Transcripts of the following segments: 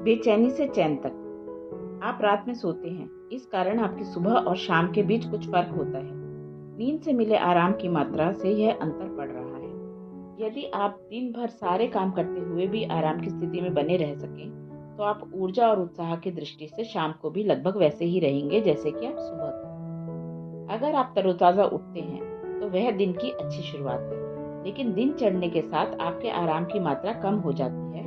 बेचैनी से चैन तक। आप रात में सोते हैं, इस कारण आपकी सुबह और शाम के बीच कुछ फर्क होता है। नींद से मिले आराम की मात्रा से यह अंतर पड़ रहा है। यदि आप दिन भर सारे काम करते हुए भी आराम की स्थिति में बने रह सकें, तो आप ऊर्जा और उत्साह की दृष्टि से शाम को भी लगभग वैसे ही रहेंगे जैसे कि आप सुबह थे। अगर आप तरोताज़ा उठते हैं, तो वह दिन की अच्छी शुरुआत है। लेकिन दिन चढ़ने के साथ आपके आराम की मात्रा कम हो जाती है।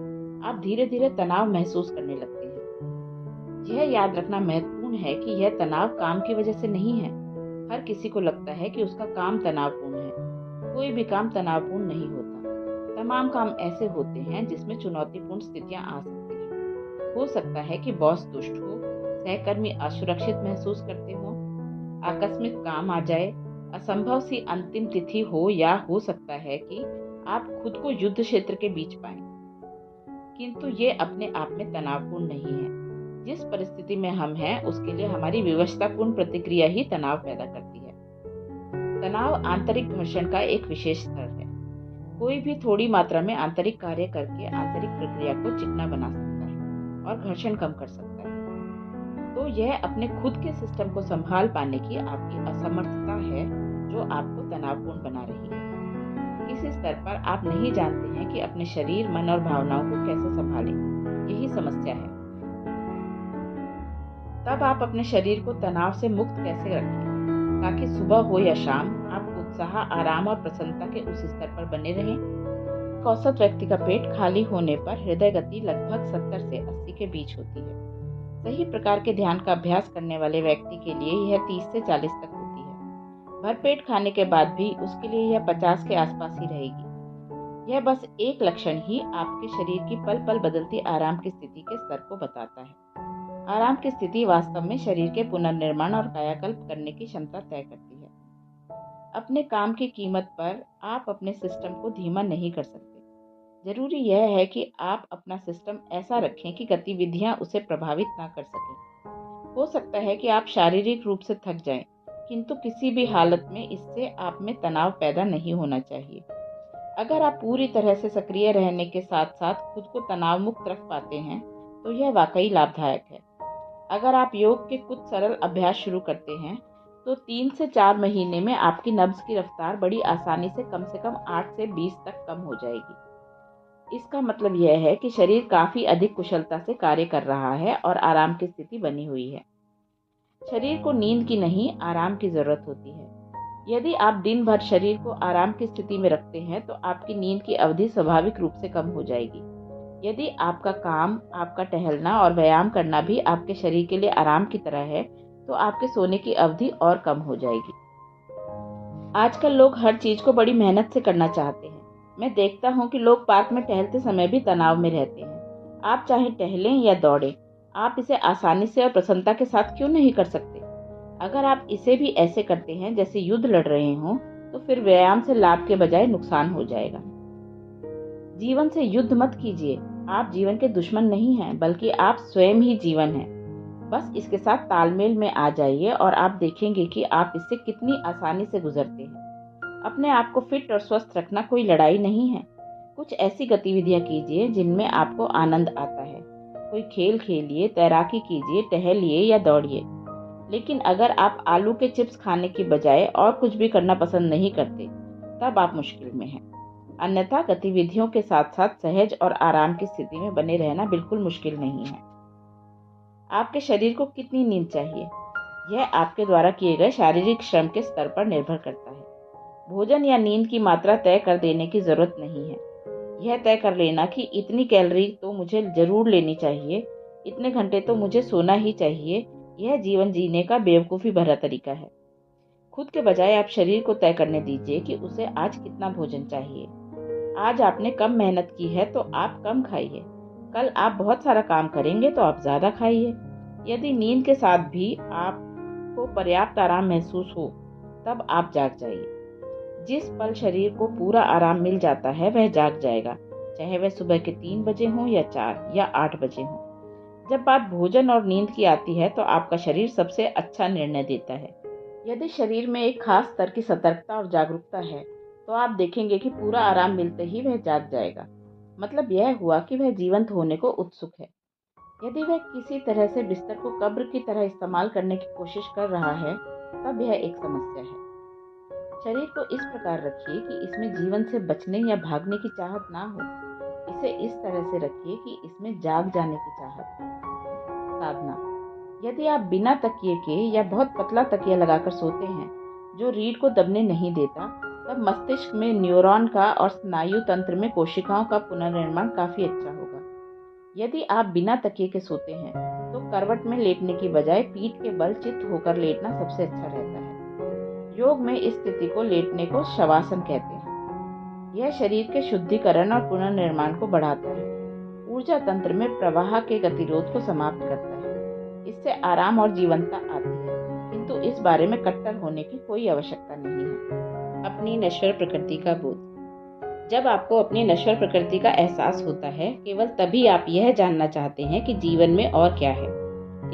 आप धीरे धीरे तनाव महसूस करने लगते हैं। यह याद रखना महत्वपूर्ण है कि यह तनाव काम की वजह से नहीं है। हर किसी को लगता है कि उसका काम तनावपूर्ण है। कोई भी काम तनावपूर्ण नहीं होता। तमाम काम ऐसे होते हैं जिसमें चुनौतीपूर्ण स्थितियां आ सकती हैं। हो सकता है कि बॉस दुष्ट हो, सहकर्मी असुरक्षित महसूस करते हो, आकस्मिक काम आ जाए, असंभव सी अंतिम तिथि हो, या हो सकता है कि आप खुद को युद्ध क्षेत्र के बीच पाएं। किंतु ये अपने आप में तनावपूर्ण नहीं है। जिस परिस्थिति में हम हैं, उसके लिए हमारी विवशतापूर्ण प्रतिक्रिया ही तनाव पैदा करती है। तनाव आंतरिक घर्षण का एक विशेष स्तर है। कोई भी थोड़ी मात्रा में आंतरिक कार्य करके आंतरिक प्रक्रिया को चिकना बना सकता है और घर्षण कम कर सकता है। तो यह अपने खुद के सिस्टम को संभाल पाने की आपकी असमर्थता है जो आपको तनावपूर्ण बना रही है। किसी स्तर पर आप नहीं जानते हैं कि अपने शरीर, मन और भावनाओं को कैसे संभालें। यही समस्या है। तब आप अपने शरीर को तनाव से मुक्त कैसे रखें, ताकि सुबह हो या शाम आप उत्साह, आराम और प्रसन्नता के उस स्तर पर बने रहें। एक औसत व्यक्ति का पेट खाली होने पर हृदय गति लगभग 70 से 80 के बीच होती है। सही प्रकार के ध्यान का अभ्यास करने वाले व्यक्ति के लिए यह 30 से 40 तक होती है। भरपेट खाने के बाद भी उसके लिए यह 50 के आसपास ही रहेगी। यह बस एक लक्षण ही आपके शरीर की पल पल बदलती आराम की स्थिति के स्तर को बताता है। आराम की स्थिति वास्तव में शरीर के पुनर्निर्माण और कायाकल्प करने की क्षमता तय करती है। अपने काम की कीमत पर आप अपने सिस्टम को धीमा नहीं कर सकते। जरूरी यह है कि आप अपना सिस्टम ऐसा रखें कि गतिविधियां उसे प्रभावित ना कर सकें। हो सकता है कि आप शारीरिक रूप से थक जाएं, किंतु किसी भी हालत में इससे आप में तनाव पैदा नहीं होना चाहिए। अगर आप पूरी तरह से सक्रिय रहने के साथ साथ खुद को तनाव मुक्त रख पाते हैं, तो यह वाकई लाभदायक है। अगर आप योग के कुछ सरल अभ्यास शुरू करते हैं, तो 3 से 4 महीने में आपकी नब्ज की रफ्तार बड़ी आसानी से कम 8 से 20 तक कम हो जाएगी। इसका मतलब यह है कि शरीर काफी अधिक कुशलता से कार्य कर रहा है और आराम की स्थिति बनी हुई है। शरीर को नींद की नहीं, आराम की जरूरत होती है। यदि आप दिन भर शरीर को आराम की स्थिति में रखते हैं, तो आपकी नींद की अवधि स्वाभाविक रूप से कम हो जाएगी। यदि आपका काम, आपका टहलना और व्यायाम करना भी आपके शरीर के लिए आराम की तरह है, तो आपके सोने की अवधि और कम हो जाएगी। आजकल लोग हर चीज को बड़ी मेहनत से करना चाहते हैं। मैं देखता हूँ कि लोग पार्क में टहलते समय भी तनाव में रहते हैं। आप चाहे टहलें या दौड़ें, आप इसे आसानी से और प्रसन्नता के साथ क्यों नहीं कर सकते? अगर आप इसे भी ऐसे करते हैं जैसे युद्ध लड़ रहे हों, तो फिर व्यायाम से लाभ के बजाय नुकसान हो जाएगा। जीवन से युद्ध मत कीजिए। आप जीवन के दुश्मन नहीं हैं, बल्कि आप स्वयं ही जीवन हैं। बस इसके साथ तालमेल में आ जाइए और आप देखेंगे कि आप इससे कितनी आसानी से गुजरते हैं। अपने आप को फिट और स्वस्थ रखना कोई लड़ाई नहीं है। कुछ ऐसी गतिविधियां कीजिए जिनमें आपको आनंद आता है। कोई खेल खेलिए, तैराकी कीजिए, टहलिए या दौड़िए। लेकिन अगर आप आलू के चिप्स खाने की बजाय और कुछ भी करना पसंद नहीं करते, तब आप मुश्किल में हैं। अन्यथा गतिविधियों के साथ साथ सहज और आराम की स्थिति में बने रहना बिल्कुल मुश्किल नहीं है। आपके शरीर को कितनी नींद चाहिए, यह आपके द्वारा किए गए शारीरिक श्रम के स्तर पर निर्भर करता है। भोजन या नींद की मात्रा तय कर देने की जरूरत नहीं है। यह तय कर लेना कि इतनी कैलोरी तो मुझे जरूर लेनी चाहिए, इतने घंटे तो मुझे सोना ही चाहिए, यह जीवन जीने का बेवकूफ़ी भरा तरीका है। खुद के बजाय आप शरीर को तय करने दीजिए कि उसे आज कितना भोजन चाहिए। आज आपने कम मेहनत की है तो आप कम खाइए। कल आप बहुत सारा काम करेंगे तो आप ज़्यादा खाइए। यदि नींद के साथ भी आपको पर्याप्त आराम महसूस हो, तब आप जाग जाइए। जिस पल शरीर को पूरा आराम मिल जाता है, वह जाग जाएगा, चाहे वह सुबह के 3 बजे हो या 4 या 8 बजे हो। जब बात भोजन और नींद की आती है, तो आपका शरीर सबसे अच्छा निर्णय देता है। यदि शरीर में एक खास स्तर की सतर्कता और जागरूकता है, तो आप देखेंगे कि पूरा आराम मिलते ही वह जाग जाएगा। मतलब यह हुआ कि वह जीवंत होने को उत्सुक है। यदि वह किसी तरह से बिस्तर को कब्र की तरह इस्तेमाल करने की कोशिश कर रहा है, तब यह एक समस्या है। शरीर को इस प्रकार रखिए कि इसमें जीवन से बचने या भागने की चाहत ना हो। इसे इस तरह से रखिए कि इसमें जाग जाने की चाहत हो। साधना: यदि आप बिना तकिए के या बहुत पतला तकिया लगाकर सोते हैं, जो रीढ़ को दबने नहीं देता, तब मस्तिष्क में न्यूरॉन का और स्नायु तंत्र में कोशिकाओं का पुनर्निर्माण काफी अच्छा होगा। यदि आप बिना तकिए के सोते हैं, तो करवट में लेटने की बजाय पीठ के बल चित होकर लेटना सबसे अच्छा रहता है। योग में इस स्थिति को लेटने को शवासन कहते हैं। यह शरीर के शुद्धिकरण और पुनर्निर्माण को बढ़ाता है, ऊर्जा तंत्र में प्रवाह के गतिरोध को समाप्त करता है। इससे आराम और जीवंतता आती है, किंतु इस बारे में कट्टर होने की कोई आवश्यकता नहीं है। अपनी नश्वर प्रकृति का बोध: जब आपको अपनी नश्वर प्रकृति का एहसास होता है, केवल तभी आप यह जानना चाहते हैं कि जीवन में और क्या है।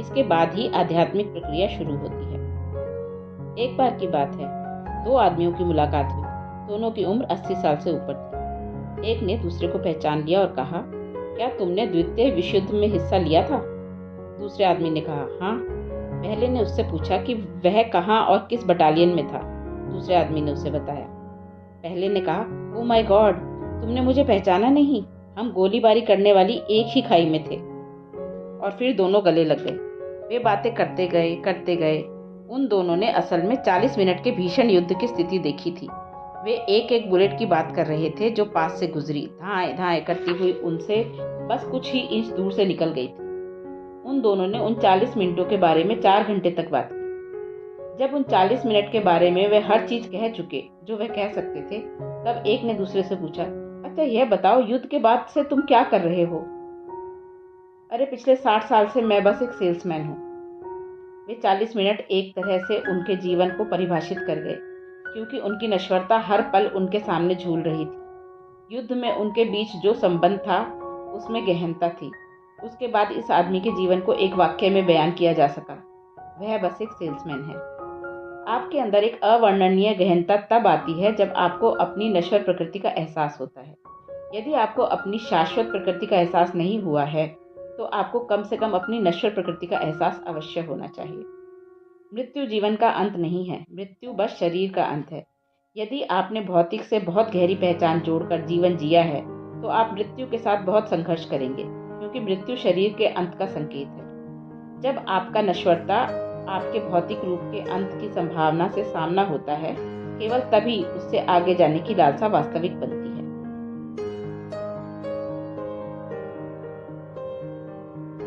इसके बाद ही आध्यात्मिक प्रक्रिया शुरू होती है। एक बार की बात है, दो आदमियों की मुलाकात हुई। दोनों की उम्र 80 साल से ऊपर थी। एक ने दूसरे को पहचान लिया और कहा, क्या तुमने द्वितीय विश्व युद्ध में हिस्सा लिया था? दूसरे आदमी ने कहा, हाँ। पहले ने उससे पूछा कि वह कहाँ और किस बटालियन में था। दूसरे आदमी ने उसे बताया। पहले ने कहा, ओ माय गॉड, तुमने मुझे पहचाना नहीं, हम गोलीबारी करने वाली एक ही खाई में थे। और फिर दोनों गले लग गए। वे बातें करते गए। उन दोनों ने असल में 40 मिनट के भीषण युद्ध की स्थिति देखी थी। वे एक एक बुलेट की बात कर रहे थे जो पास से गुजरी, धाएं धाएं करती हुई उनसे बस कुछ ही इंच दूर से निकल गई थी। उन दोनों ने उन 40 मिनटों के बारे में 4 घंटे तक बात की। जब उन 40 मिनट के बारे में वे हर चीज कह चुके जो वे कह सकते थे, तब एक ने दूसरे से पूछा, अच्छा यह बताओ, युद्ध के बाद से तुम क्या कर रहे हो? अरे पिछले 60 साल से मैं बस एक सेल्समैन हूँ। वे 40 मिनट एक तरह से उनके जीवन को परिभाषित कर गए, क्योंकि उनकी नश्वरता हर पल उनके सामने झूल रही थी। युद्ध में उनके बीच जो संबंध था, उसमें गहनता थी। उसके बाद इस आदमी के जीवन को एक वाक्य में बयान किया जा सका, वह बस एक सेल्समैन है। आपके अंदर एक अवर्णनीय गहनता तब आती है जब आपको अपनी नश्वर प्रकृति का एहसास होता है। यदि आपको अपनी शाश्वत प्रकृति का एहसास नहीं हुआ है, तो आपको कम से कम अपनी नश्वर प्रकृति का एहसास अवश्य होना चाहिए। मृत्यु जीवन का अंत नहीं है, मृत्यु बस शरीर का अंत है। यदि आपने भौतिक से बहुत गहरी पहचान जोड़कर जीवन जिया है, तो आप मृत्यु के साथ बहुत संघर्ष करेंगे, क्योंकि मृत्यु शरीर के अंत का संकेत है। जब आपका नश्वरता आपके भौतिक रूप के अंत की संभावना से सामना होता है, केवल तभी उससे आगे जाने की लालसा वास्तविक बनती है।